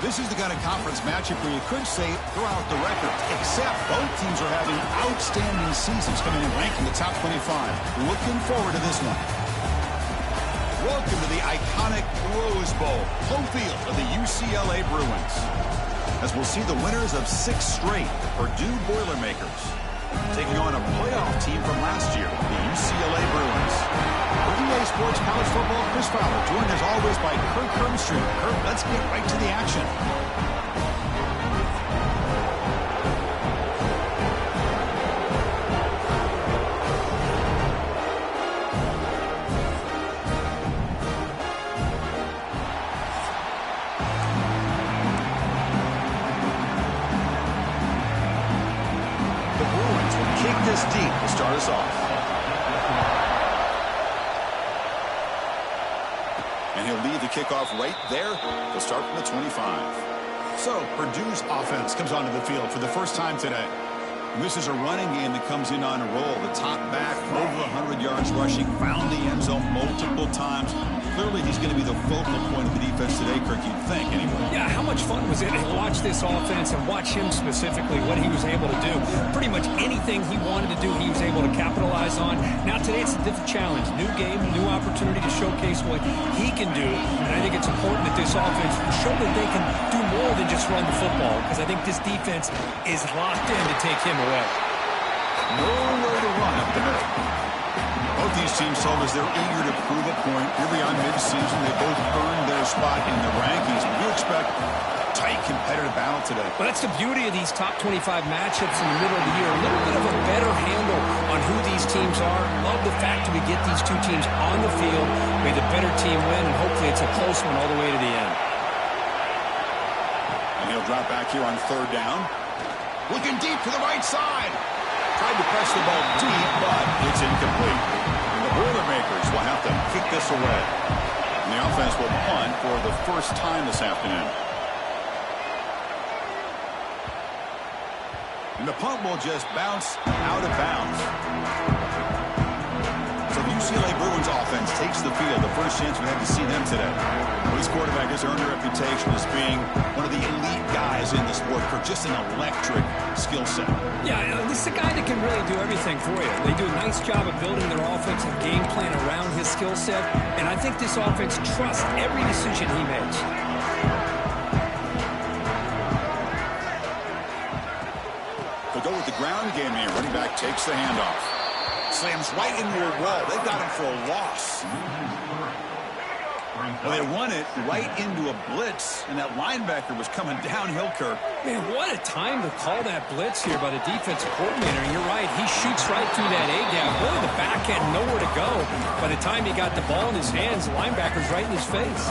This is the kind of conference matchup where you could say throughout the record, except both teams are having outstanding seasons coming in ranking the top 25. Looking forward to this one. Welcome to the iconic Rose Bowl, home field of the UCLA Bruins. As we'll see the winners of 6 straight Purdue Boilermakers taking on a playoff team from last year, the UCLA Bruins. For EA Sports College Football, Chris Fowler, joined as always by Kurt Kermstreet. Kurt, let's get right to the action. The Bruins will kick this deep to start us off. And he'll lead the kickoff right there. He'll start from the 25. So, Purdue's offense comes onto the field for the first time today. And this is a running game that comes in on a roll. The top back, over 100 yards rushing, found the end zone multiple times. Clearly, he's going to be the focal point of the defense today, Kirk, you'd think, anyway. Yeah, how much fun was it to watch this offense and watch him specifically, what he was able to do. Pretty much anything he wanted to do, he was able to capitalize on. Now, today, it's a different challenge. New game, new opportunity to showcase what he can do. And I think it's important that this offense show that they can do more than just run the football, because I think this defense is locked in to take him away. Nowhere to run up the middle. Both these teams told us they're eager to prove a point. Here we are mid-season. They both earned their spot in the rankings. We expect a tight, competitive battle today. But that's the beauty of these top 25 matchups in the middle of the year. A little bit of a better handle on who these teams are. Love the fact that we get these two teams on the field. May the better team win, and hopefully it's a close one all the way to the end. And he'll drop back here on 3rd down. Looking deep to the right side. Tried to press the ball deep, but it's incomplete. And the Boilermakers will have to kick this away. And the offense will punt for the first time this afternoon. And the punt will just bounce out of bounds. So the UCLA Bruins offense takes the field. The first chance we had to see them today. Well, this quarterback has earned a reputation as being one of the elite guys in the sport for just an electric skill set. Yeah, this is a guy that can really do everything for you. They do a nice job of building their offensive game plan around his skill set, and I think this offense trusts every decision he makes. They'll go with the ground game here. Running back takes the handoff. Slams right into a wall. They got him for a loss. Well, they run it right into a blitz, and that linebacker was coming downhill, Kirk. Man, what a time to call that blitz here by the defensive coordinator. And you're right, he shoots right through that A-gap. Really, the back had nowhere to go. By the time he got the ball in his hands, the linebacker's right in his face.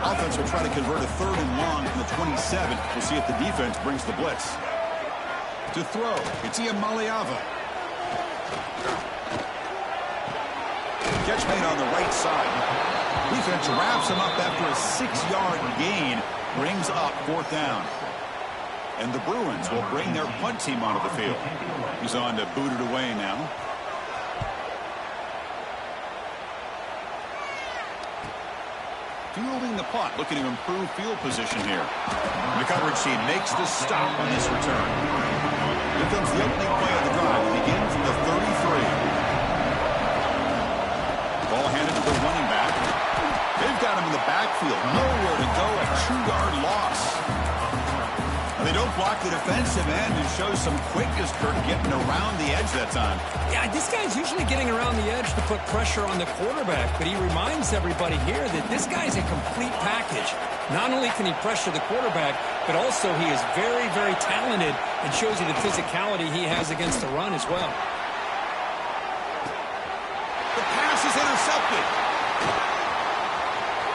Offense will try to convert a 3rd and long from the 27. We'll see if the defense brings the blitz. To throw, it's Iamaleava. Catch made on the right side. Defense wraps him up after a 6-yard gain. Brings up 4th down. And the Bruins will bring their punt team onto the field. He's on to boot it away now. Fielding the punt, looking to improve field position here. The coverage team makes the stop on this return. Here comes the opening play of the drive. It begins from the 33. Ball handed to the running back. They've got him in the backfield. Nowhere to go. A 2-yard loss. They don't block the defensive end and show some quickness, Kurt, getting around the edge that time. Yeah, this guy's usually getting around the edge to put pressure on the quarterback, but he reminds everybody here that this guy's a complete package. Not only can he pressure the quarterback, but also he is very, very talented and shows you the physicality he has against the run as well. The pass is intercepted.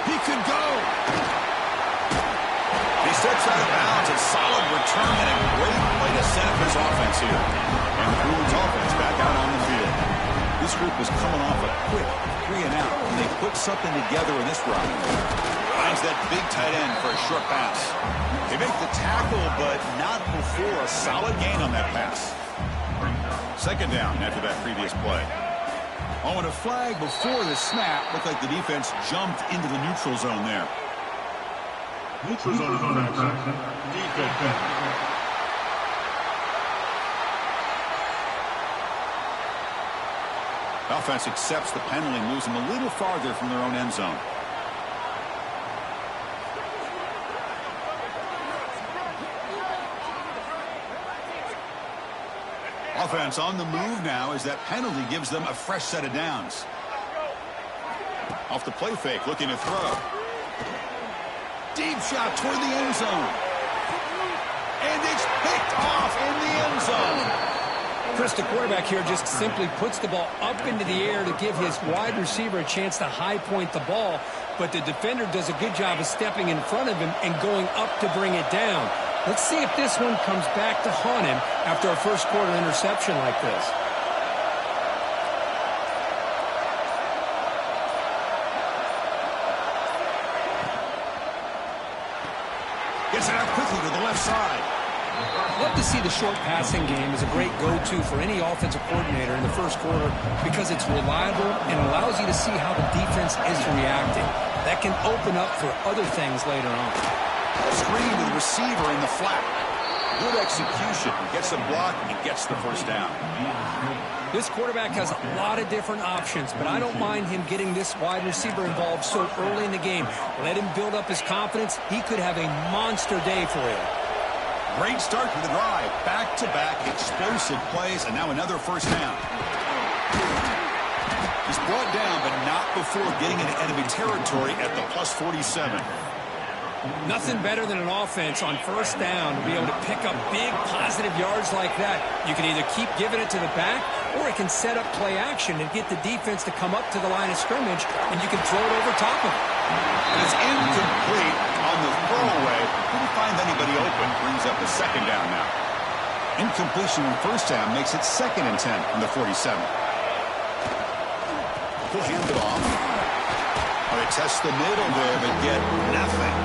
He could go. He steps out of bounds. A solid return and a great way to set up his offense here. And the Bruins offense back out on the field. This group was coming off a quick 3-and-out, and they put something together in this run. Finds that big tight end for a short pass. They make the tackle, but not before a solid gain on that pass. 2nd down after that previous play. Oh, and a flag before the snap. Looked like the defense jumped into the neutral zone there. Neutral zone infraction. Defense. Offense accepts the penalty and moves them a little farther from their own end zone. Offense on the move now as that penalty gives them a fresh set of downs. Off the play fake, looking to throw. Deep shot toward the end zone. And it's picked off in the end zone. Chris, the quarterback here just simply puts the ball up into the air to give his wide receiver a chance to high point the ball, but the defender does a good job of stepping in front of him and going up to bring it down. Let's see if this one comes back to haunt him after a first quarter interception like this. Gets it out quickly to the left side. Love to see the short passing game as a great go-to for any offensive coordinator in the first quarter because it's reliable and allows you to see how the defense is reacting. That can open up for other things later on. Screen to the receiver in the flat. Good execution. Gets a block and gets the first down. This quarterback has a lot of different options, but I don't mind him getting this wide receiver involved so early in the game. Let him build up his confidence. He could have a monster day for you. Great start to the drive. Back-to-back explosive plays, and now another first down. He's brought down, but not before getting into enemy territory at the plus 47. Nothing better than an offense on first down to be able to pick up big positive yards like that. You can either keep giving it to the back, or it can set up play action and get the defense to come up to the line of scrimmage, and you can throw it over top of it. And it's incomplete on the throwaway. Couldn't find anybody open. Brings up a second down now. Incompletion on first down makes it 2nd and 10 from the 47. He'll hand it off. Oh, they test the middle there, but get nothing.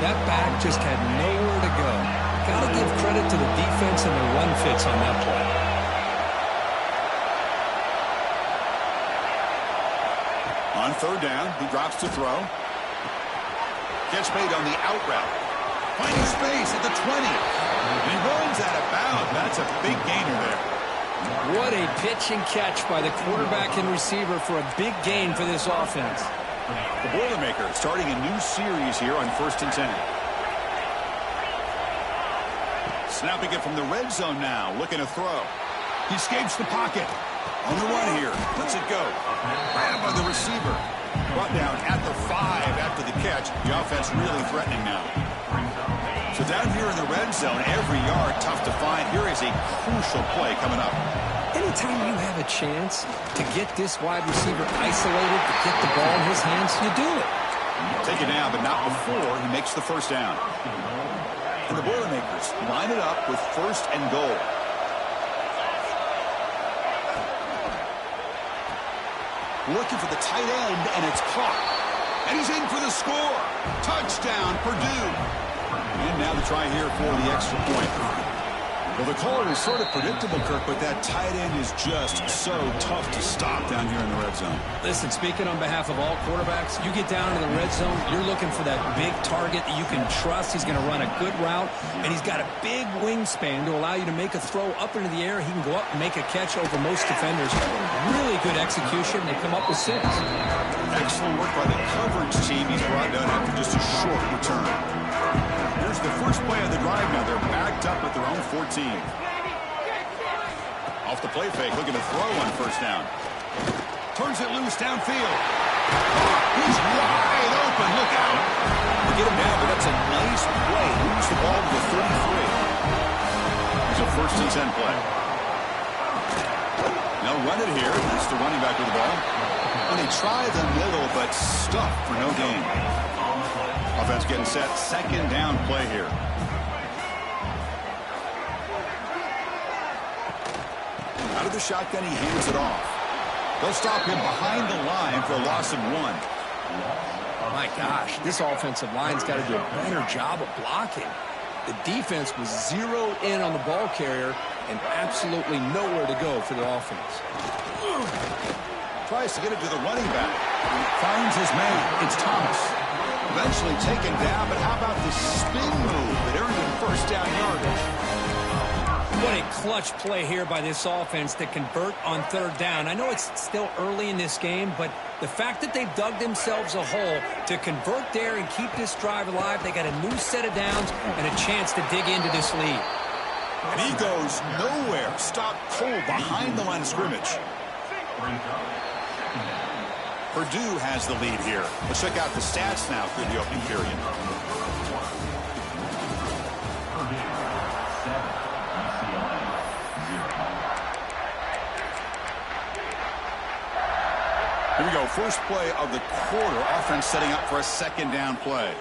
That back just had nowhere to go. Got to give credit to the defense and the run fits on that play. On third down, he drops to throw. Catch made on the out route. Finding space at the 20. And he runs out of bounds. That's a big gainer there. What a pitch and catch by the quarterback and receiver for a big gain for this offense. The Boilermaker starting a new series here on 1st and 10. Snapping it from the red zone now. Looking to throw. He escapes the pocket. On the run here. Lets it go. Grabbed by the receiver. Brought down at the 5 after the catch. The offense really threatening now. So down here in the red zone, every yard tough to find. Here is a crucial play coming up. Anytime you have a chance to get this wide receiver isolated, to get the ball in his hands, you do it. Take it down, but not before he makes the first down. And the Boilermakers line it up with 1st and goal. Looking for the tight end, and it's caught. And he's in for the score. Touchdown, Purdue. And now the try here for the extra point. Well, the call was sort of predictable, Kirk, but that tight end is just so tough to stop down here in the red zone. Listen, speaking on behalf of all quarterbacks, you get down to the red zone, you're looking for that big target that you can trust. He's going to run a good route, and he's got a big wingspan to allow you to make a throw up into the air. He can go up and make a catch over most defenders. Really good execution. They come up with 6. Excellent work by the coverage team. He's brought down after just a short return. Here's the first play of the drive now. They're backed up at their own 14. Off the play fake, looking to throw on first down. Turns it loose downfield. He's wide open. Look out. They get him down, but that's a nice play. Moves the ball to the 33. It's a 1st and 10 play. They'll run it here. It's the running back with the ball. And they try the middle, but stuck for no gain. Offense getting set. 2nd down play here. Out of the shotgun, he hands it off. They'll stop him behind the line for a loss of 1. My gosh, this offensive line's got to do a better job of blocking. The defense was zeroed in on the ball carrier and absolutely nowhere to go for the offense. Tries to get it to the running back. Finds his man. It's Thomas. Eventually taken down, but how about the spin move that earned him first down yardage? What a clutch play here by this offense to convert on third down. I know it's still early in this game, but the fact that they've dug themselves a hole to convert there and keep this drive alive, they got a new set of downs and a chance to dig into this lead. And he goes nowhere. Stopped cold behind the line of scrimmage. Purdue has the lead here. Let's check out the stats now through the opening period. Here we go. First play of the quarter. Offense setting up for a second down play.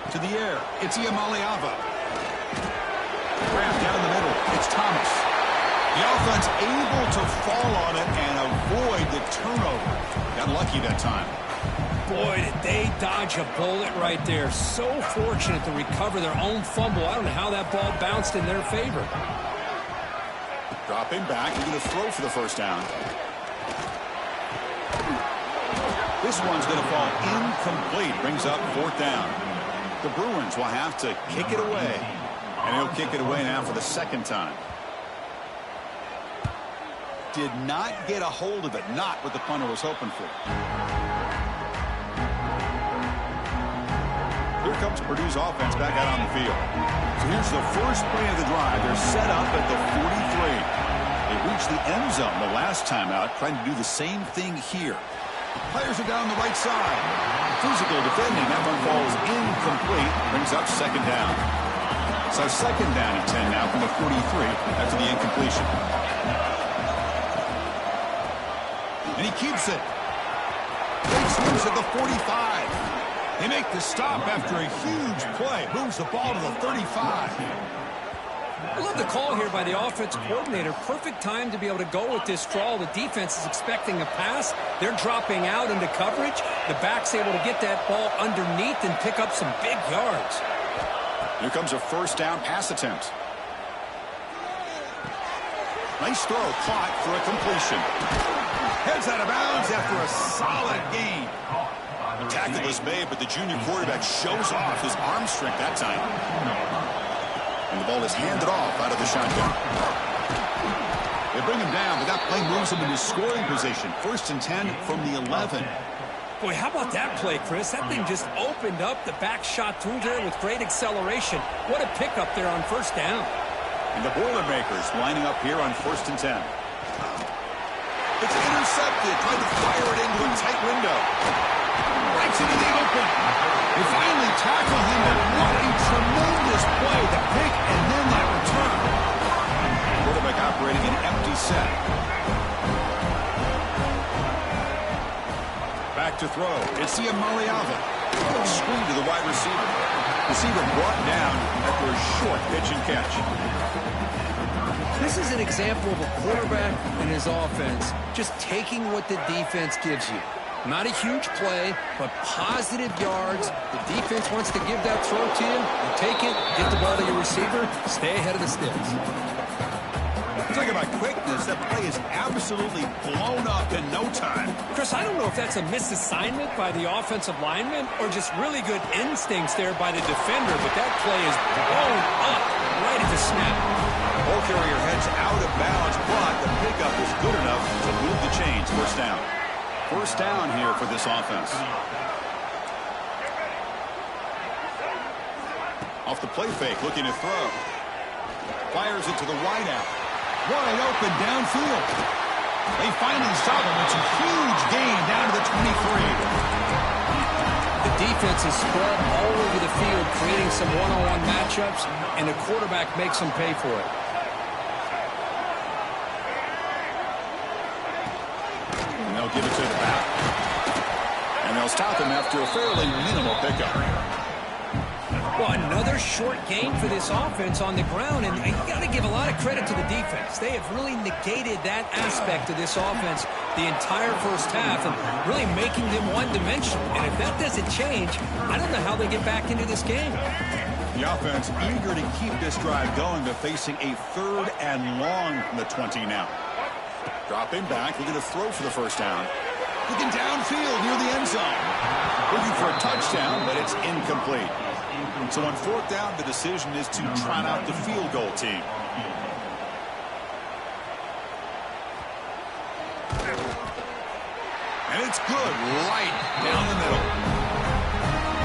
To the air. It's Iamaleava. Grab down the middle. It's Thomas. The offense able to fall on it and avoid the turnover. Got lucky that time. Boy, did they dodge a bullet right there. So fortunate to recover their own fumble. I don't know how that ball bounced in their favor. Dropping back. They're going to throw for the first down. This one's going to fall incomplete. Brings up fourth down. The Bruins will have to kick it away. And he'll kick it away now for the second time. Did not get a hold of it. Not what the punter was hoping for. Here comes Purdue's offense back out on the field. So here's the first play of the drive. They're set up at the 43. They reached the end zone the last time out, trying to do the same thing here. Players are down the right side. Physical defending. That one falls incomplete. Brings up second down. So second down and 10 now from the 43 after the incompletion. And he keeps it. Takes loose at the 45. They make the stop after a huge play. Moves the ball to the 35. I love the call here by the offense coordinator. Perfect time to be able to go with this draw. The defense is expecting a pass. They're dropping out into coverage. The back's able to get that ball underneath and pick up some big yards. Here comes a first down pass attempt. Nice throw, caught for a completion. Heads out of bounds after a solid gain. The tackle was made, but the junior quarterback shows off his arm strength that time. And the ball is handed off out of the shotgun. They bring him down, but that play moves him into scoring position. First and 10 from the 11. Boy, how about that play, Chris? That thing just opened up. The back shot through there with great acceleration. What a pickup there on first down. And the Boilermakers lining up here on first and 10. It's intercepted. Tried to fire it into a tight window. Right into the open. They finally tackle him, but what a tremendous play. The pick and then that return. Quarterback operating an empty set. Back to throw. It's Iamaleava. Screen to the wide receiver. Receiver brought down after a short pitch and catch. This is an example of a quarterback and his offense just taking what the defense gives you. Not a huge play, but positive yards. The defense wants to give that throw to you. You take it, get the ball to your receiver, stay ahead of the sticks. Talking about quickness, that play is absolutely blown up in no time. Chris, I don't know if that's a misassignment by the offensive lineman or just really good instincts there by the defender, but that play is blown up right at the snap. Ball carrier heads out of bounds, but the pickup is good enough to move the chains. First down. First down here for this offense. Off the play fake, looking to throw. Fires it to the wideout. Wide open downfield. They finally stop him. It's a huge gain down to the 23. The defense is spread all over the field, creating some one-on-one matchups, and the quarterback makes them pay for it. And they'll give it to the back. And they'll stop him after a fairly minimal pickup. Well, another short gain for this offense on the ground, and you got to give a lot of credit to the defense. They have really negated that aspect of this offense the entire first half and really making them one-dimensional. And if that doesn't change, I don't know how they get back into this game. The offense eager to keep this drive going, but facing a third and long from the 20 now. Dropping back, looking to throw for the first down. Looking downfield near the end zone. Looking for a touchdown, but it's incomplete. So on fourth down, the decision is to trot out the field goal team. And it's good, right down the middle.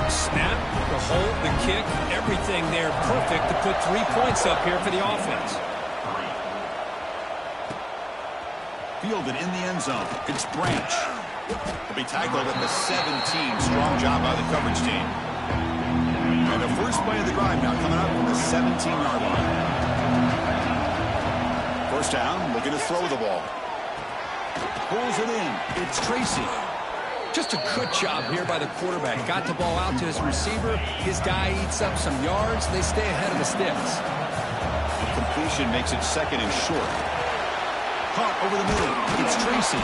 Snap, the hold, the kick, everything there perfect to put 3 points up here for the offense. Fielded in the end zone. It's Branch. He'll be tackled at the 17. Strong job by the coverage team. And the first play of the drive now coming up from the 17-yard line. First down, looking to throw the ball. Pulls it in. It's Tracy. Just a good job here by the quarterback. Got the ball out to his receiver. His guy eats up some yards. They stay ahead of the sticks. The completion makes it second and short. Caught over the middle. It's Tracy.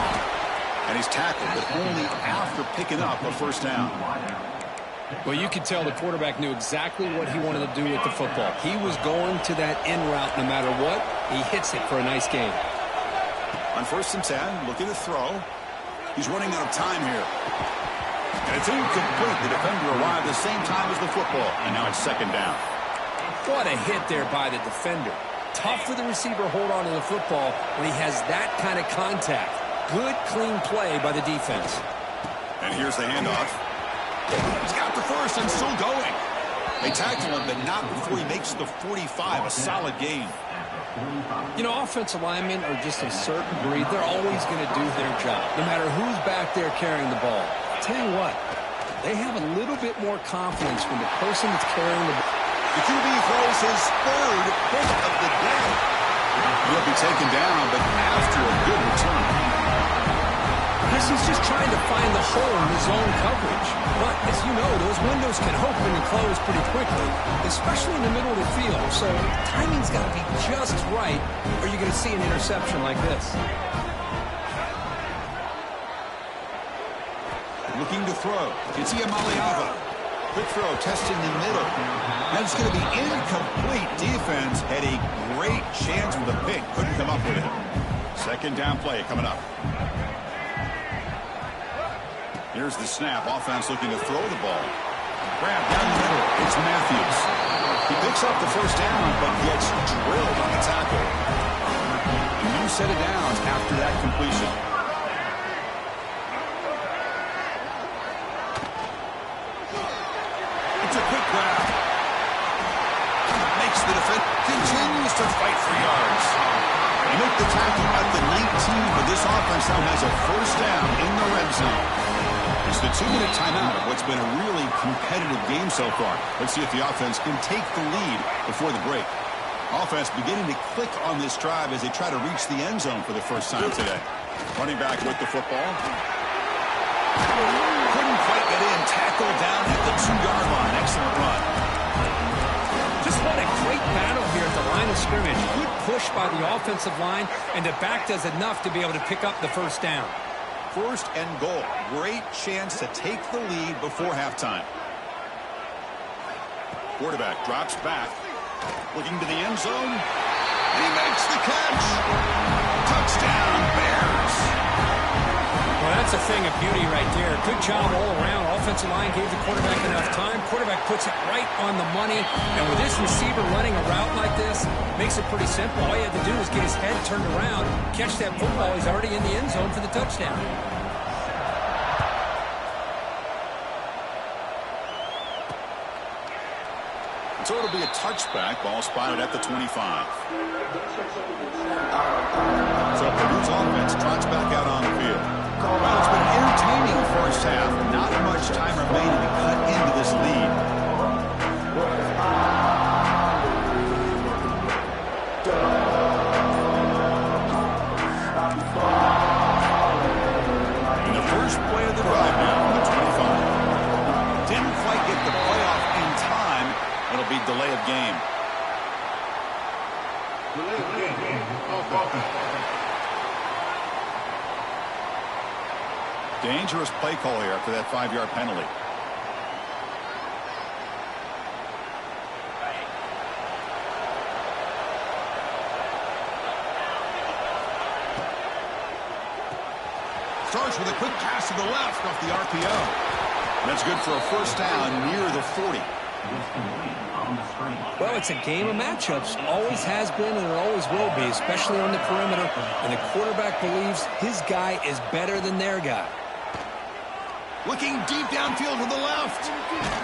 And he's tackled, but only after picking up a first down. Well, you could tell the quarterback knew exactly what he wanted to do with the football. He was going to that in route no matter what. He hits it for a nice gain. On first and 10, looking to throw. He's running out of time here. And it's incomplete. The defender arrived at the same time as the football. And now it's second down. What a hit there by the defender. Tough for the receiver to hold on to the football when he has that kind of contact. Good, clean play by the defense. And here's the handoff. He's got the first and still going. They tackle him, but not before he makes the 45. A solid gain. You know, offensive linemen are just a certain breed. They're always going to do their job, no matter who's back there carrying the ball. I'll tell you what, they have a little bit more confidence when the person that's carrying the ball. The QB throws his third pick of the day. He'll be taken down, but after a good return. Because he's just trying to find the hole in his own coverage. But, as you know, those windows can open and close pretty quickly, especially in the middle of the field. So timing's got to be just right, or you're going to see an interception like this. Looking to throw. It's Iamaleava. Quick throw, testing the middle. That's going to be incomplete. Defense had a great chance for the pick. Couldn't come up with it. Second down play coming up. Here's the snap. Offense looking to throw the ball. Grab down the middle. It's Matthews. He picks up the first down, but gets drilled on the tackle. A new set of downs after that completion. It's a quick grab. Makes the defense. Continues to fight for yards. They make the tackle at the 19, but this offense now has a first down in the red zone. It's the 2-minute timeout of what's been a really competitive game so far. Let's see if the offense can take the lead before the break. Offense beginning to click on this drive as they try to reach the end zone for the first time today. Running back with the football. Couldn't quite get in. Tackled down at the 2-yard line. Excellent run. Just what a great battle here at the line of scrimmage. Good push by the offensive line, and the back does enough to be able to pick up the first down. First and goal. Great chance to take the lead before halftime. Quarterback drops back. Looking to the end zone. And he makes the catch. Touchdown, Bears. Well, that's a thing of beauty right there. Good job all around. Offensive line gave the quarterback enough time. Quarterback puts it right on the money. And with this receiver running a route like this, makes it pretty simple. All he had to do was get his head turned around, catch that football. He's already in the end zone for the touchdown. So it'll be a touchback. Ball spotted at the 25. So Purdue's offense trots back out on the field. Well, it's been an entertaining first half. Not much time remaining to cut into this lead. And the first play of the drive now from the 25. Didn't quite get the playoff in time. It'll be delay of game. Dangerous play call here after that 5-yard penalty. Starts with a quick pass to the left off the RPO. That's good for a first down near the 40. Well, it's a game of matchups. Always has been and it always will be, especially on the perimeter. And the quarterback believes his guy is better than their guy. Looking deep downfield to the left.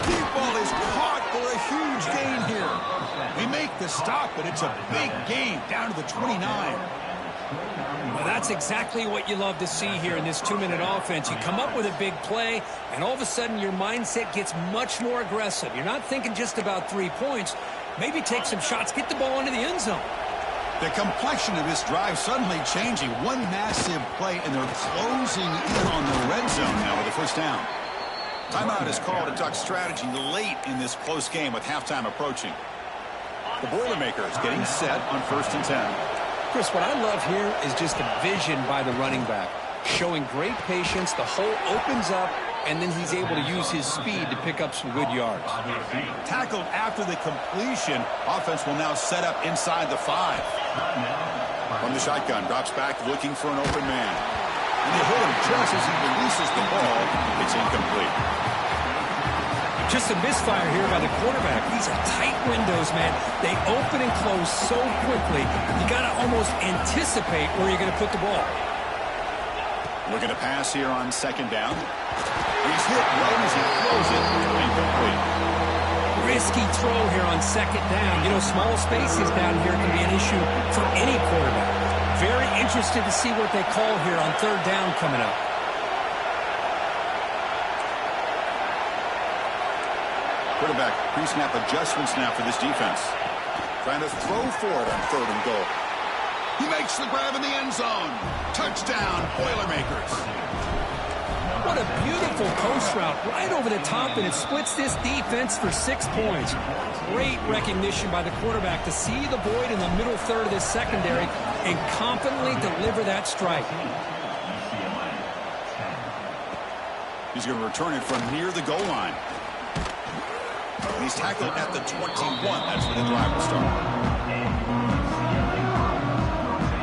Deep ball is caught for a huge gain here. We make the stop, but it's a big gain down to the 29. Well, that's exactly what you love to see here in this 2-minute offense. You come up with a big play, and all of a sudden your mindset gets much more aggressive. You're not thinking just about 3 points. Maybe take some shots, get the ball into the end zone. The complexion of this drive suddenly changing. One massive play, and they're closing in on the red zone now with the first down. Timeout is called to duck strategy late in this close game with halftime approaching. The Boilermakers getting set on 1st and 10. Chris, what I love here is just the vision by the running back. Showing great patience, the hole opens up, and then he's able to use his speed to pick up some good yards. Tackled after the completion. Offense will now set up inside the 5. From the shotgun, drops back looking for an open man. And they hit him just as he releases the ball. It's incomplete. Just a misfire here by the quarterback. These are tight windows, man. They open and close so quickly. You got to almost anticipate where you're going to put the ball. Looking to pass here on 2nd down. He's hit right as he throws it. Incomplete. Risky throw here on 2nd down. You know, small spaces down here can be an issue for any quarterback. Very interested to see what they call here on 3rd down coming up. Quarterback pre-snap adjustments now for this defense. Trying to throw for it on 3rd and goal. He makes the grab in the end zone. Touchdown, Boilermakers. What a beautiful post route right over the top, and it splits this defense for 6 points. Great recognition by the quarterback to see the void in the middle third of this secondary and confidently deliver that strike. He's going to return it from near the goal line. And he's tackled at the 21. That's where the drive will start.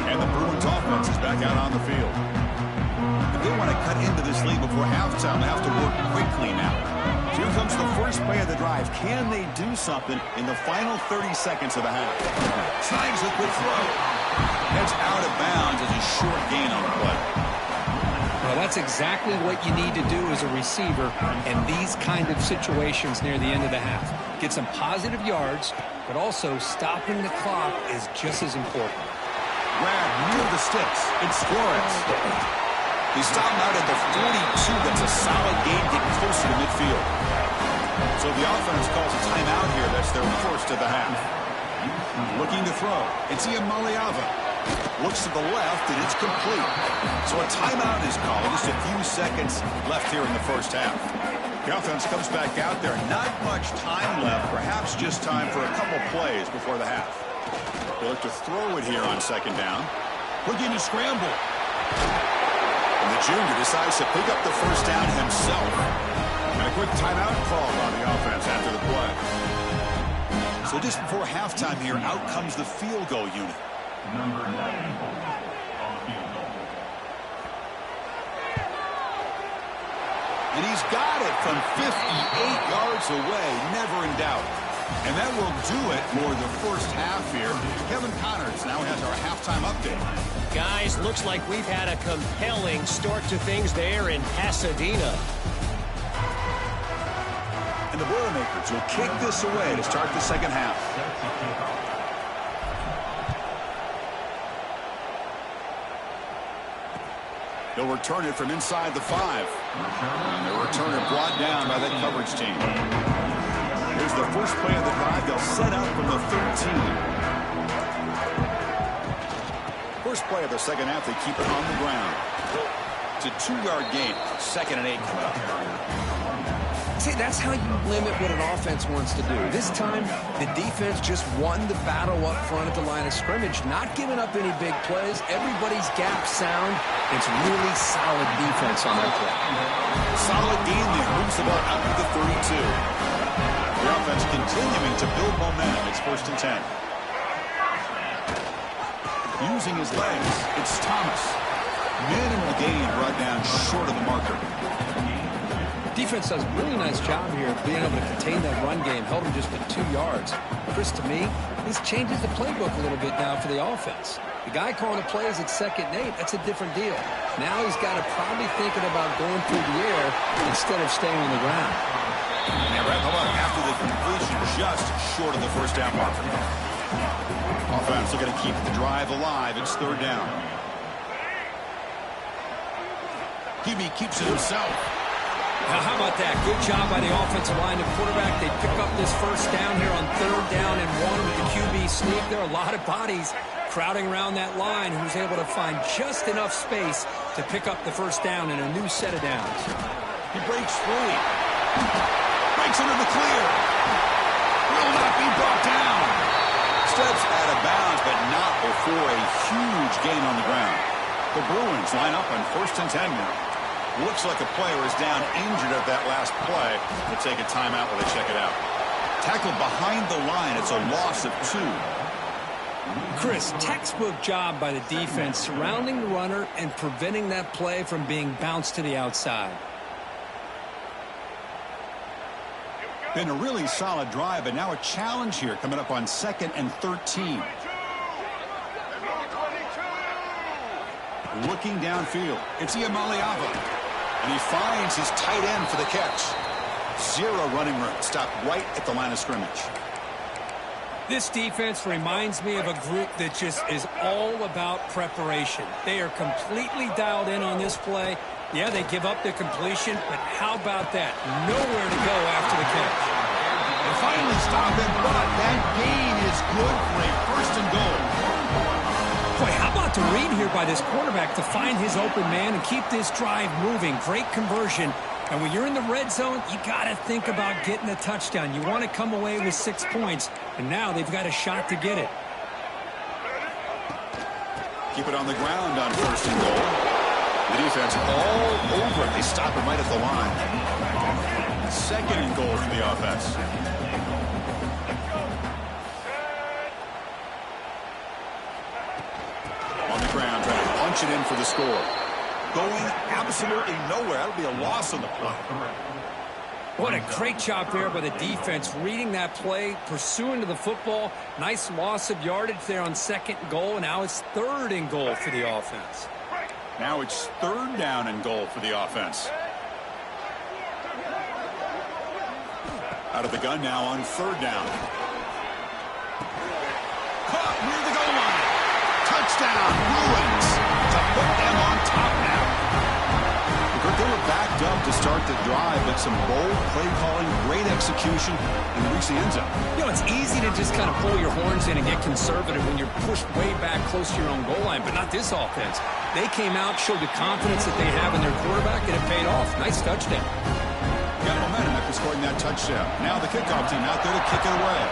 And the Bruins offense is back out on the field. If they want to cut into this lead before halftime, they have to work quickly now. So here comes the first play of the drive. Can they do something in the final 30 seconds of the half? Snides a quick throw. Heads out of bounds as a short gain on the play. Well, that's exactly what you need to do as a receiver in these kind of situations near the end of the half. Get some positive yards, but also stopping the clock is just as important. Grab near the sticks. It's Flores. He stopped out at the 42. That's a solid gain, getting closer to midfield. So the offense calls a timeout here. That's their first of the half. Looking to throw. It's Ian Maliava. Looks to the left, and it's complete. So a timeout is called. Just a few seconds left here in the first half. The offense comes back out there. Not much time left. Perhaps just time for a couple plays before the half. They look to throw it here on 2nd down. Looking to scramble. And the junior decides to pick up the first down himself. And a quick timeout call on the offense after the play. So just before halftime here, out comes the field goal unit. Number 94 on the field goal. And he's got it from 58 yards away, never in doubt. And that will do it for the first half here. Kevin Connors now has our halftime update. Guys, looks like we've had a compelling start to things there in Pasadena. And the Boilermakers will kick this away to start the second half. They'll return it from inside the 5. And they'll return it brought down by that coverage team. Here's the first play of the drive. They'll set up from the 13. First play of the second half, they keep it on the ground. It's a 2-yard gain. 2nd and 8 coming up. See, that's how you limit what an offense wants to do. This time, the defense just won the battle up front at the line of scrimmage, not giving up any big plays. Everybody's gap sound. It's really solid defense on that play. Solid gain there. Moves the ball out to the 32. The offense continuing to build momentum. It's 1st and 10. Using his legs, it's Thomas. Man in the gain brought down short of the marker. Defense does a really nice job here of being able to contain that run game. Held him just at 2 yards. Chris, to me, this changes the playbook a little bit now for the offense. The guy calling the plays at 2nd and 8, that's a different deal. Now he's got to probably thinking about going through the air instead of staying on the ground. Yeah, Brad, how about after the completion just short of the first down marker? Offense looking to keep the drive alive. It's 3rd down. Hebe keeps it himself. Now, how about that? Good job by the offensive line and quarterback. They pick up this first down here on 3rd down and 1 with the QB sneak. There are a lot of bodies crowding around that line who's able to find just enough space to pick up the first down in a new set of downs. He breaks free. Breaks into the clear. Will not be brought down. Steps out of bounds, but not before a huge gain on the ground. The Bruins line up on 1st and 10 now. Looks like a player is down injured at that last play. They'll take a timeout while they check it out. Tackled behind the line. It's a loss of 2. Chris, textbook job by the defense surrounding the runner and preventing that play from being bounced to the outside. Been a really solid drive, but now a challenge here coming up on 2nd and 13. Looking downfield. It's Iamaleava. And he finds his tight end for the catch. 0 running room. Stopped right at the line of scrimmage. This defense reminds me of a group that just is all about preparation. They are completely dialed in on this play. Yeah, they give up the completion, but how about that? Nowhere to go after the catch. They finally stop it, but that gain is good for a 1st and goal. Boy, how about the read here by this quarterback to find his open man and keep this drive moving. Great conversion. And when you're in the red zone, you got to think about getting a touchdown. You want to come away with 6 points, and now they've got a shot to get it. Keep it on the ground on 1st and goal. The defense all over it. They stop him right at the line. 2nd and goal for the offense. On the ground, trying to punch it in for the score. Going absolutely nowhere. That'll be a loss on the play. What a great job there by the defense, reading that play, pursuing to the football. Nice loss of yardage there on 2nd and goal, and now it's 3rd and goal for the offense. Now it's 3rd down and goal for the offense. Out of the gun now on 3rd down. Caught near the goal line. Touchdown, Bruins, to put them on top now. They were backed up to start the drive, but some bold play calling, great execution, and they reach the end zone. You know, it's easy to just kind of pull your horns in and get conservative when you're pushed way back close to your own goal line, but not this offense. They came out, showed the confidence that they have in their quarterback, and it paid off. Nice touchdown. Got momentum after scoring that touchdown. Now the kickoff team out there to kick it away.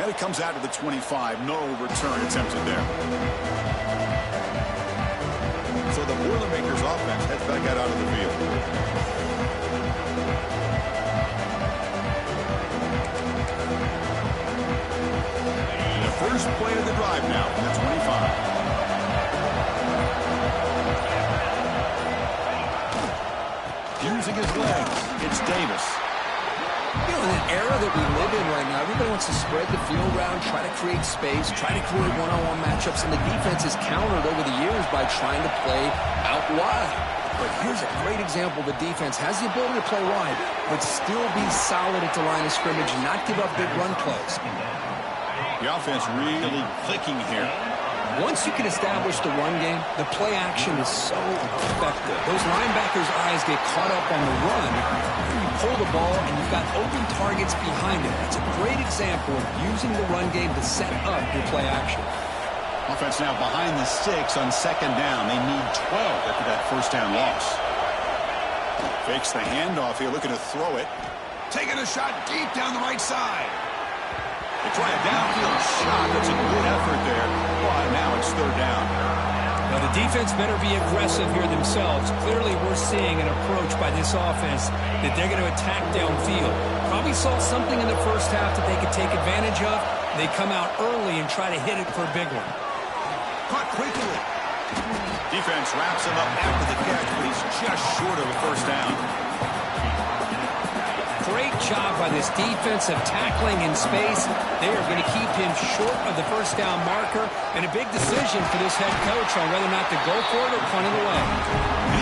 And it comes out to the 25. No return attempted there. So the Boilermakers offense heads back out onto the field. The first play of the drive now from the 25. Using his legs, it's Davis. You know, in an era that we live in right now, everybody wants to spread the field around, try to create space, try to create one-on-one matchups, and the defense is countered over the years by trying to play out wide. But here's a great example. The defense has the ability to play wide, but still be solid at the line of scrimmage and not give up big run plays. The offense really clicking here. Once you can establish the run game, the play action is so effective. Those linebackers' eyes get caught up on the run. You pull the ball, and you've got open targets behind it. It's a great example of using the run game to set up your play action. Offense now behind the 6 on 2nd down. They need 12 after that first down loss. Fakes the handoff here, looking to throw it. Taking a shot deep down the right side. They try a downfield shot. That's a good effort there. But now it's 3rd down. Now the defense better be aggressive here themselves. Clearly we're seeing an approach by this offense that they're going to attack downfield. Probably saw something in the first half that they could take advantage of. They come out early and try to hit it for a big one. Caught quickly. Defense wraps him up after the catch, but he's just short of a first down. Great job by this defensive tackling in space. They are going to keep him short of the first down marker, and a big decision for this head coach on whether or not to go for it or punt it away.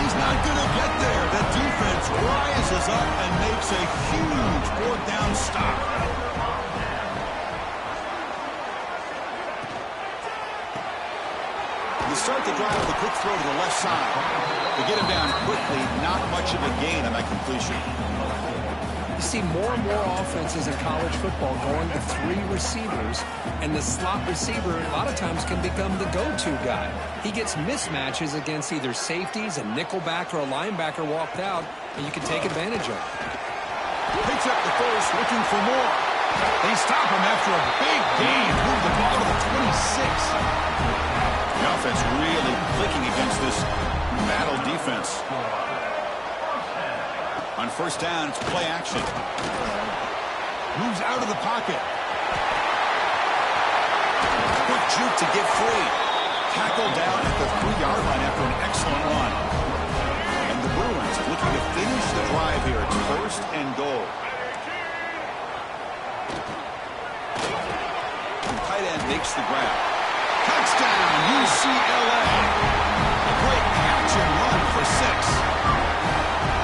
He's not going to get there. The defense rises up and makes a huge fourth down stop. They start the drive with a quick throw to the left side. They get him down quickly, not much of a gain on that completion. You see more and more offenses in college football going to 3 receivers, and the slot receiver a lot of times can become the go-to guy. He gets mismatches against either safeties, a nickelback, or a linebacker walked out, and you can take advantage of it. Picks up the first, looking for more. They stop him after a big gain. Move the ball to the 26. The offense really clicking against this battle defense. On first down, it's play action. Moves out of the pocket. Quick juke to get free. Tackled down at the 3-yard line after an excellent run. And the Bruins looking to finish the drive here. It's first and goal. The tight end makes the grab. Touchdown, UCLA. A great catch and run for 6.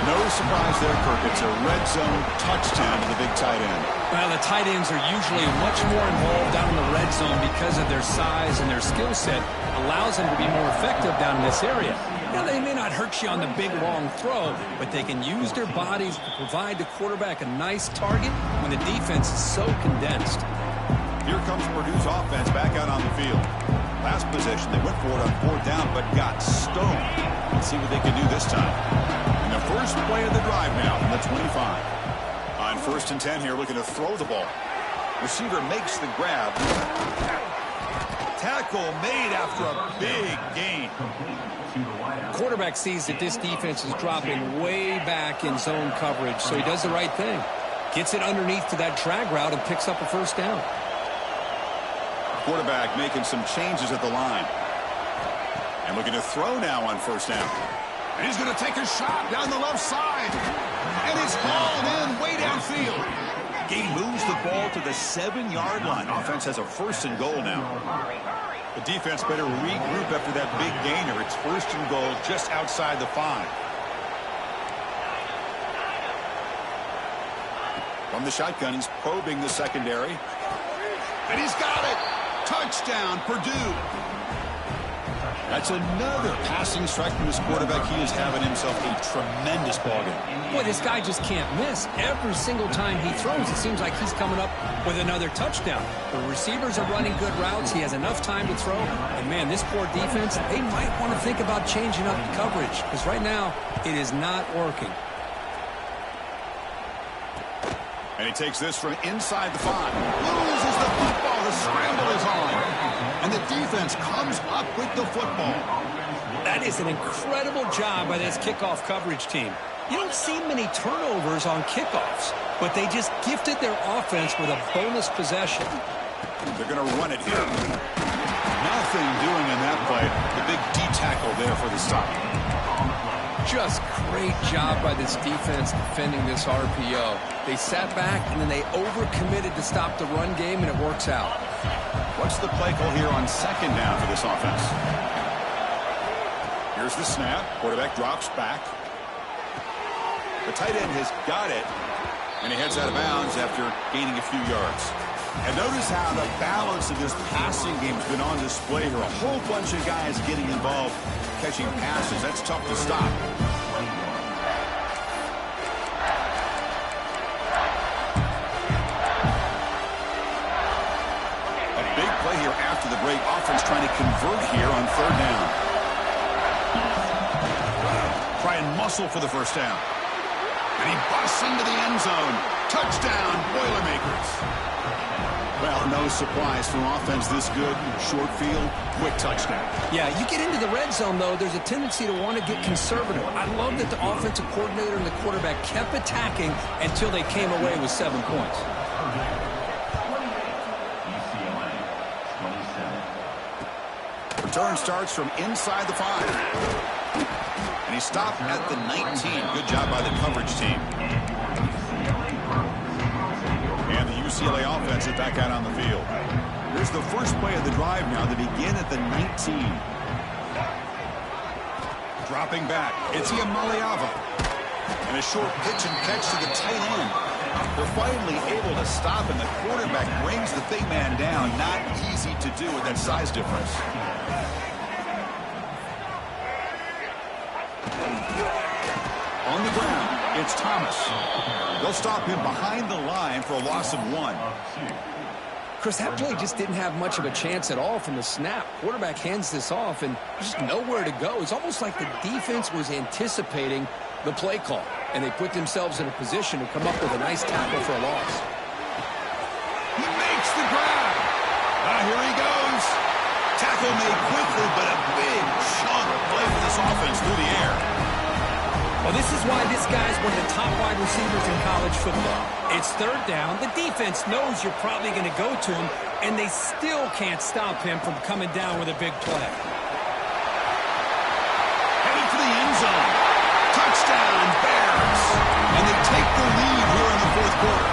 No surprise there, Kirk. It's a red zone touchdown to the big tight end. Well, the tight ends are usually much more involved down in the red zone because of their size and their skill set. Allows them to be more effective down in this area. Now, they may not hurt you on the big, long throw, but they can use their bodies to provide the quarterback a nice target when the defense is so condensed. Here comes Purdue's offense back out on the field. Last possession, they went for it on fourth down, but got stoned. Let's see what they can do this time. And the first play of the drive now from the 25. On first and 10 here, looking to throw the ball. Receiver makes the grab. Tackle made after a big gain. Quarterback sees that this defense is dropping way back in zone coverage, so he does the right thing. Gets it underneath to that drag route and picks up a first down. Quarterback making some changes at the line. And looking to throw now on first down. And he's going to take a shot down the left side. And it's hauled in way downfield. He moves the ball to the 7-yard line. Offense has a first and goal now. The defense better regroup after that big gainer. It's first and goal just outside the 5. From the shotgun, he's probing the secondary. And he's got it. Touchdown, Purdue. That's another passing strike from his quarterback. He is having himself a tremendous ballgame. Boy, this guy just can't miss. Every single time he throws, it seems like he's coming up with another touchdown. The receivers are running good routes. He has enough time to throw. And, man, this poor defense, they might want to think about changing up coverage because right now it is not working. And he takes this from inside the 5. Loses the football. The scramble is on. And the defense comes up with the football. That is an incredible job by this kickoff coverage team. You don't see many turnovers on kickoffs, but they just gifted their offense with a bonus possession. They're going to run it here. Nothing doing in that play. The big D tackle there for the stop. Just great job by this defense defending this RPO. They sat back, and then they overcommitted to stop the run game, and it works out. What's the play call here on second down for this offense? Here's the snap. Quarterback drops back. The tight end has got it, and he heads out of bounds after gaining a few yards. And notice how the balance of this passing game has been on display here. A whole bunch of guys getting involved, catching passes. That's tough to stop. A big play here after the break. Offense trying to convert here on third down. Try and muscle for the first down. And he busts into the end zone. Touchdown, Boilermakers. Well, no surprise from offense this good. Short field, quick touchdown. Yeah, you get into the red zone, though, there's a tendency to want to get conservative. I love that the offensive coordinator and the quarterback kept attacking until they came away with 7 points. Return starts from inside the 5. And he stopped at the 19. Good job by the coverage team. And the UCLA offense is back out on the field. Here's the first play of the drive now. They begin at the 19. Dropping back, it's Iamaleava. And a short pitch and catch to the tight end. They're finally able to stop, and the quarterback brings the big man down. Not easy to do with that size difference. On the ground, it's Thomas. They'll stop him behind the line for a loss of 1. Chris, that play just didn't have much of a chance at all from the snap. Quarterback hands this off, and just nowhere to go. It's almost like the defense was anticipating the play call, and they put themselves in a position to come up with a nice tackle for a loss. He makes the grab. Here he goes. Tackle made quickly, but a big chunk of play for this offense through the air. Well, this is why this guy's one of the top wide receivers in college football. It's third down. The defense knows you're probably going to go to him, and they still can't stop him from coming down with a big play. Headed for the end zone. Touchdown, Bears. And they take the lead here in the fourth quarter.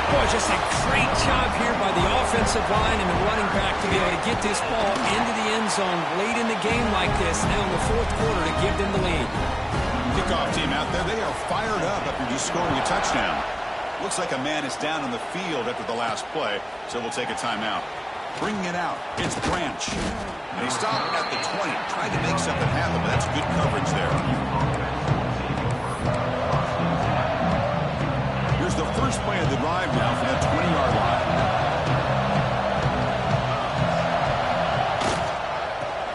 Boy, just a great job here by the offensive line and the running back to be able to get this ball into the end zone late in the game like this, now in the fourth quarter to give them the lead. Kickoff team out there, they are fired up after just scoring a touchdown. Looks like a man is down on the field after the last play, so we'll take a timeout. Bringing it out, it's Branch. And he stopped at the 20, tried to make something happen, but that's good coverage there. Here's the first play of the drive now from that 20-yard line.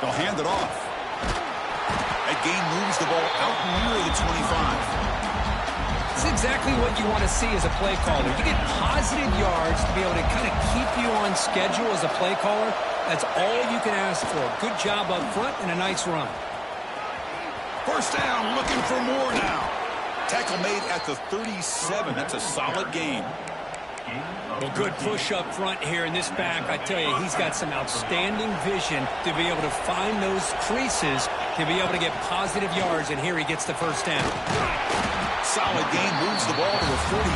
They'll hand it off. That gain moves the ball out near the 25. It's exactly what you want to see as a play caller. You get positive yards to be able to kind of keep you on schedule as a play caller. That's all you can ask for. Good job up front and a nice run. First down, looking for more now. Tackle made at the 37. That's a solid gain. Well, good push up front here in this back. I tell you, he's got some outstanding vision to be able to find those creases to be able to get positive yards, and here he gets the first down. Solid gain, moves the ball to a 43.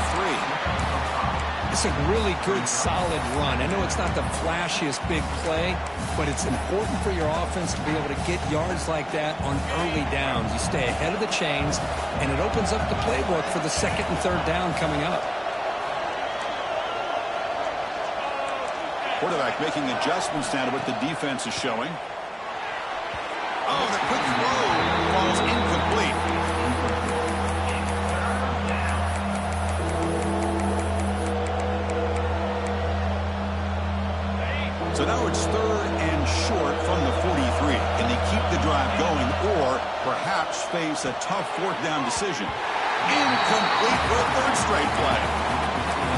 It's a really good, solid run. I know it's not the flashiest big play, but it's important for your offense to be able to get yards like that on early downs. You stay ahead of the chains, and it opens up the playbook for the second and third down coming up. Quarterback making adjustments now to what the defense is showing. Oh, the quick throw falls incomplete. So now it's third and short from the 43. Can they keep the drive going or perhaps face a tough fourth down decision? Incomplete for a third straight play.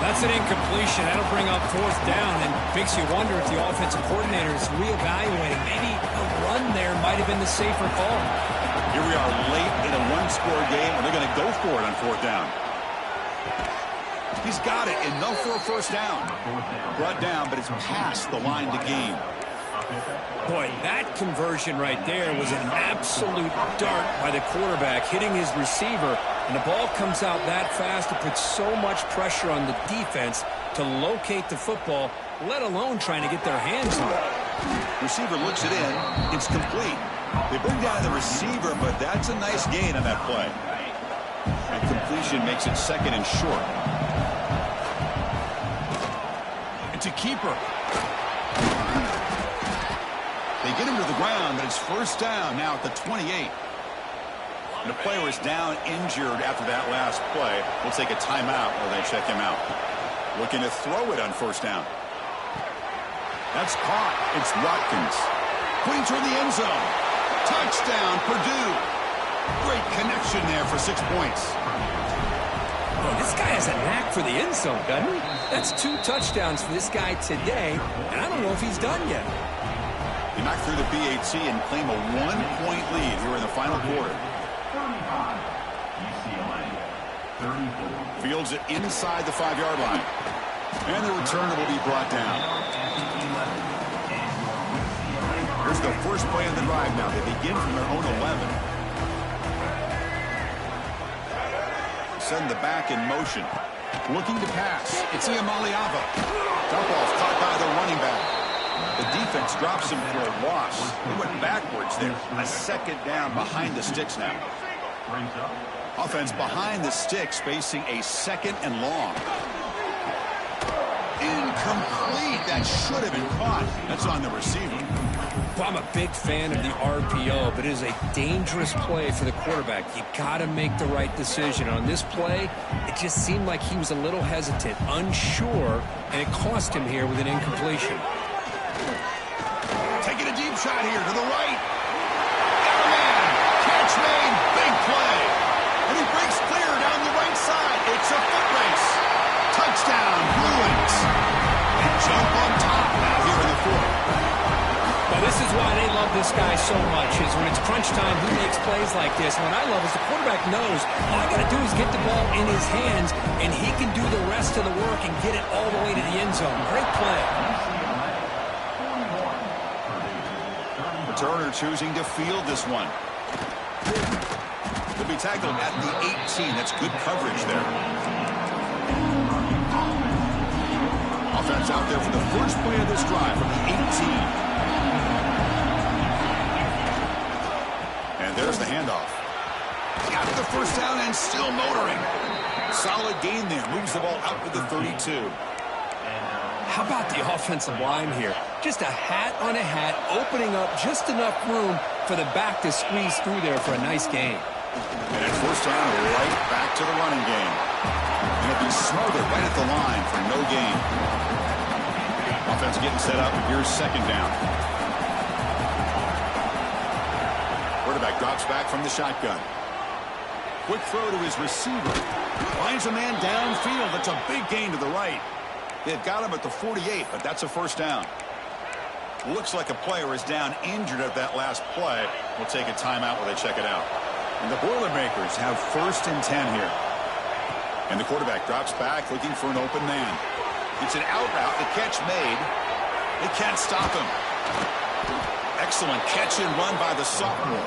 That's an incompletion. That'll bring up fourth down and makes you wonder if the offensive coordinator is reevaluating. Maybe a run there might have been the safer call. Here we are late in a one-score game, and they're going to go for it on fourth down. He's got it. Enough for a first down. Brought down, but it's past the line to gain. Boy, that conversion right there was an absolute dart by the quarterback, hitting his receiver, and the ball comes out that fast. It puts so much pressure on the defense to locate the football, let alone trying to get their hands on it. Receiver looks it in. It's complete. They bring down the receiver, but that's a nice gain on that play. And completion makes it second and short. It's a keeper. They get him to the ground, but it's first down now at the 28. And the player is down injured after that last play. We'll take a timeout while they check him out. Looking to throw it on first down. That's caught. It's Watkins. Putting toward the end zone. Touchdown, Purdue. Great connection there for 6 points. Well, this guy has a knack for the end zone, doesn't he? That's 2 touchdowns for this guy today, and I don't know if he's done yet. He knocked through the BAT and claim a 1-point lead here in the final quarter. 35, UCLA, 34. Fields it inside the 5-yard line. And the returner will be brought down. Here's the first play of the drive now. They begin from their own 11. Send the back in motion. Looking to pass. It's Iamaliava. Dump off caught by the running back. The defense drops him for a loss. He went backwards there. A second down behind the sticks now. Offense behind the sticks facing a second and long. Incomplete. That should have been caught. That's on the receiver. Well, I'm a big fan of the RPO, but it is a dangerous play for the quarterback. You got to make the right decision. On this play, it just seemed like he was a little hesitant, unsure, and it cost him here with an incompletion. Taking a deep shot here to the right. Got a man. Catch made. Big play. And he breaks clear down the right side. It's a foot race. Touchdown, Bruins. And jump on top now here in the fourth. Well, this is why they love this guy so much, is when it's crunch time, he makes plays like this. And what I love is the quarterback knows all I got to do is get the ball in his hands, and he can do the rest of the work and get it all the way to the end zone. Great play. Turner choosing to field this one. He'll be tackled at the 18. That's good coverage there. Offense out there for the first play of this drive from the 18. And there's the handoff. Got the first down and still motoring. Solid gain there. Moves the ball out with the 32. How about the offensive line here? Just a hat on a hat, opening up just enough room for the back to squeeze through there for a nice gain. And at first down, right back to the running game. And it'll be smothered right at the line for no gain. Offense getting set up, and here's second down. Quarterback drops back from the shotgun. Quick throw to his receiver. Finds a man downfield. That's a big gain to the right. They've got him at the 48, but that's a first down. Looks like a player is down injured at that last play. We'll take a timeout while they check it out. And the Boilermakers have first and 10 here. And the quarterback drops back looking for an open man. It's an out route. The catch made. They can't stop him. Excellent catch and run by the sophomore.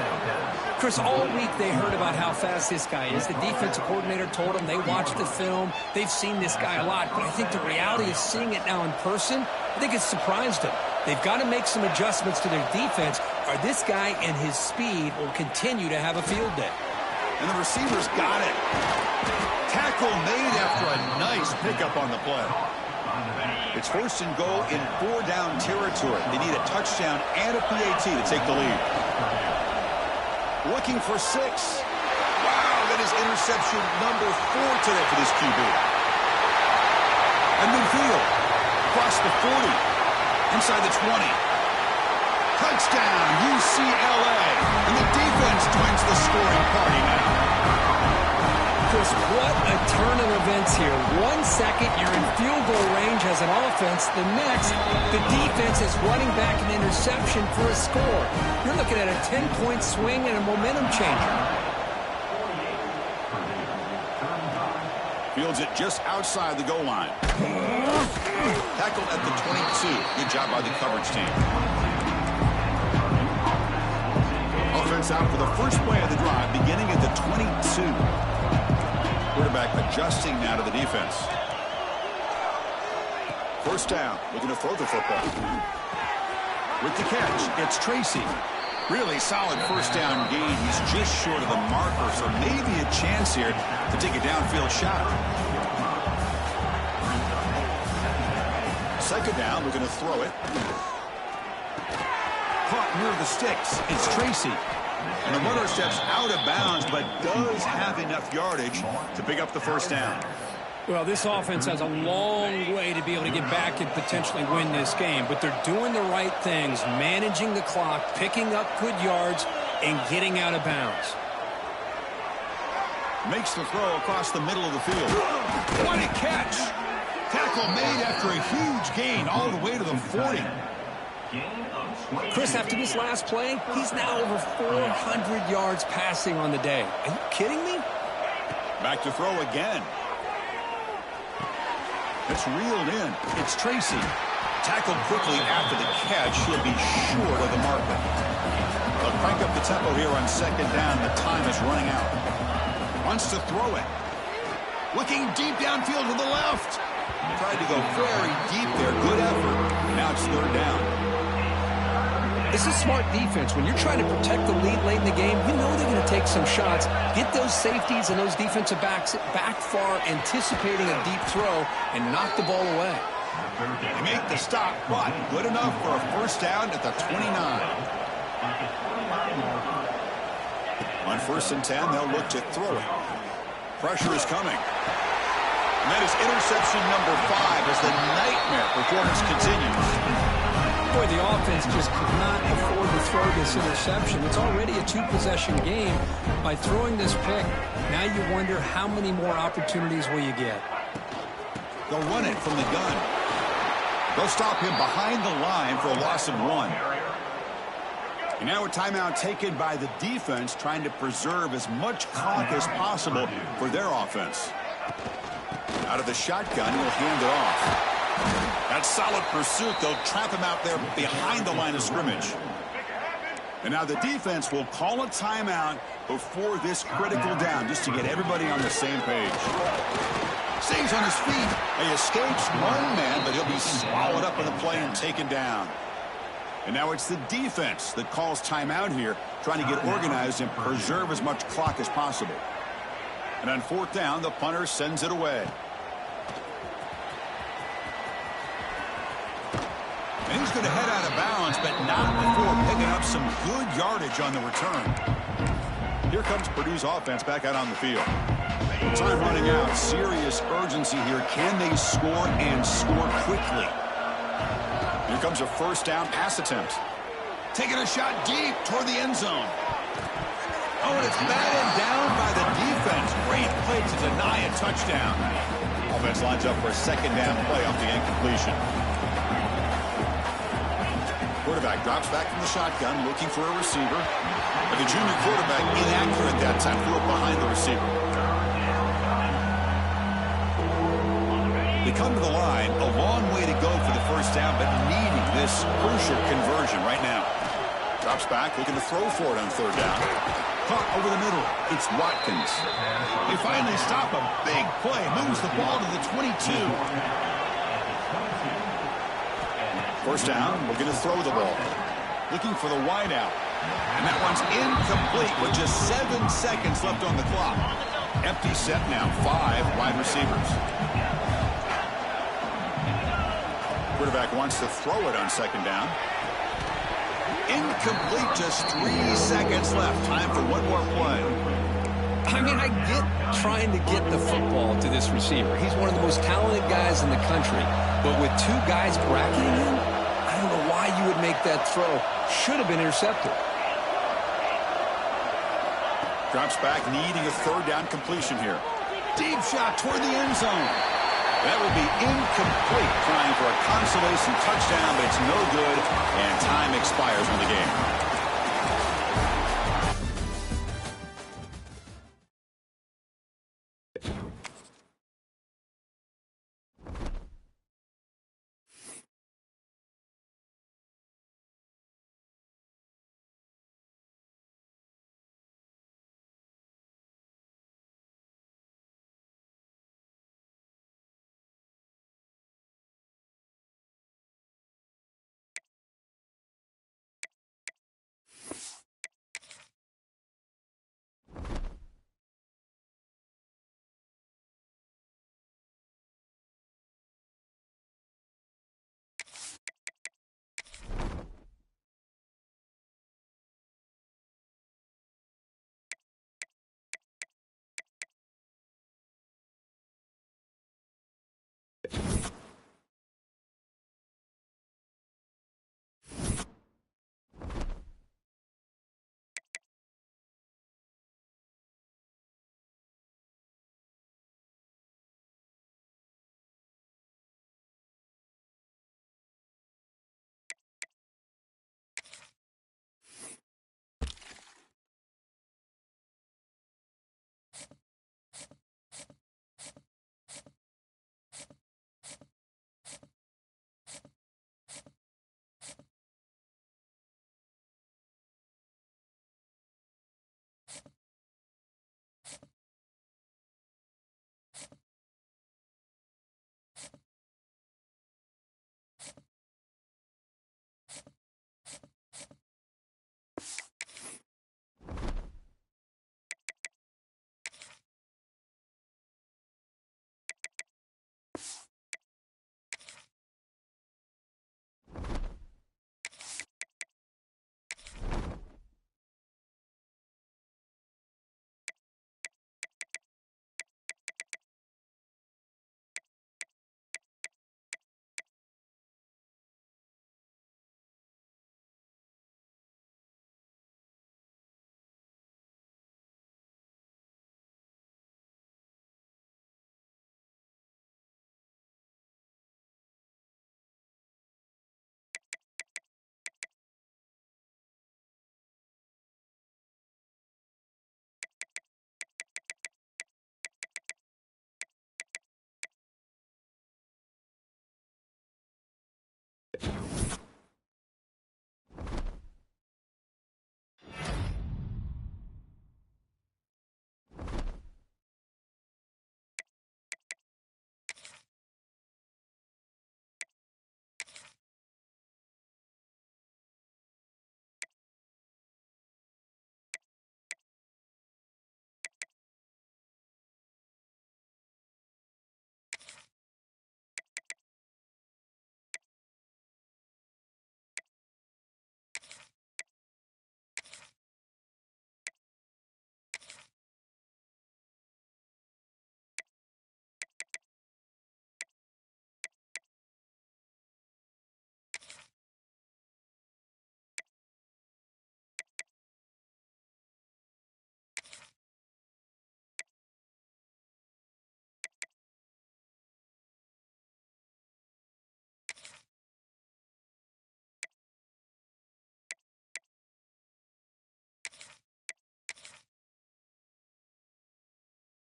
Chris, all week they heard about how fast this guy is. The defensive coordinator told them they watched the film. They've seen this guy a lot. But I think the reality is seeing it now in person, I think it's surprised them. They've got to make some adjustments to their defense, or this guy and his speed will continue to have a field day. And the receivers got it. Tackle made after a nice pickup on the play. It's first and goal in 4-down territory. They need a touchdown and a PAT to take the lead. Looking for 6. Wow, that is interception number 4 today for this QB. And midfield. Across the 40. Inside the 20. Touchdown, UCLA. And the defense joins the scoring party now. Chris, what a turn of events here. 1 second, you're in field goal range as an offense. The next, the defense is running back an interception for a score. You're looking at a 10-point swing and a momentum changer. Fields it just outside the goal line. Tackled at the 22. Good job by the coverage team. Offense out for the first play of the drive, beginning at the 22. Quarterback adjusting now to the defense. First down, looking to throw the football. With the catch, it's Tracy. Really solid first down gain. He's just short of the marker, so maybe a chance here to take a downfield shot. Second down, looking to throw it. Caught near the sticks. It's Tracy. And the runner steps out of bounds, but does have enough yardage to pick up the first down. Well, this offense has a long way to be able to get back and potentially win this game, but they're doing the right things, managing the clock, picking up good yards, and getting out of bounds. Makes the throw across the middle of the field. What a catch! Tackle made after a huge gain all the way to the 40. Chris, after this last play, he's now over 400 yards passing on the day. Are you kidding me? Back to throw again. It's reeled in. It's Tracy. Tackled quickly after the catch. He'll be short of the marker. They'll crank up the tempo here on second down. The time is running out. Wants to throw it. Looking deep downfield to the left. Tried to go very deep there. Good effort. Now it's third down. This is smart defense. When you're trying to protect the lead late in the game, you know they're going to take some shots. Get those safeties and those defensive backs back far, anticipating a deep throw, and knock the ball away. They make the stop, but good enough for a first down at the 29. On 1st and 10, they'll look to throw it. Pressure is coming. And that is interception number 5 as the nightmare performance continues. Boy, the offense just could not afford to throw this interception. It's already a 2-possession game. By throwing this pick, now you wonder how many more opportunities will you get. They'll run it from the gun. They'll stop him behind the line for a loss of 1. And now a timeout taken by the defense, trying to preserve as much clock as possible for their offense. Out of the shotgun, he'll hand it off. That's solid pursuit. They'll trap him out there behind the line of scrimmage. And now the defense will call a timeout before this critical down, just to get everybody on the same page. Stays on his feet. He escapes one man, but he'll be swallowed up in the play and taken down. And now it's the defense that calls timeout here, trying to get organized and preserve as much clock as possible. And on 4th down, the punter sends it away. And he's going to head out of bounds, but not before picking up some good yardage on the return. Here comes Purdue's offense back out on the field. Time running out. Serious urgency here. Can they score and score quickly? Here comes a first down pass attempt. Taking a shot deep toward the end zone. Oh, and it's batted down by the defense. Great play to deny a touchdown. Offense lines up for a second down play off the incompletion. Quarterback drops back from the shotgun, looking for a receiver. But the junior quarterback inaccurate that time, threw it behind the receiver. They come to the line, a long way to go for the first down, but needing this crucial conversion right now. Drops back, looking to throw for it on 3rd down. Caught over the middle. It's Watkins. They finally stop a big play. Moves the ball to the 22. First down, looking to throw the ball. Looking for the wideout. And that one's incomplete with just 7 seconds left on the clock. Empty set now, 5 wide receivers. Quarterback wants to throw it on 2nd down. Incomplete, just 3 seconds left. Time for one more play. I mean, I get trying to get the football to this receiver. He's one of the most talented guys in the country. But with 2 guys bracketing him, I don't know why you would make that throw. Should have been intercepted. Drops back, needing a 3rd down completion here. Deep shot toward the end zone. That will be incomplete, trying for a consolation touchdown, but it's no good, and time expires on the game.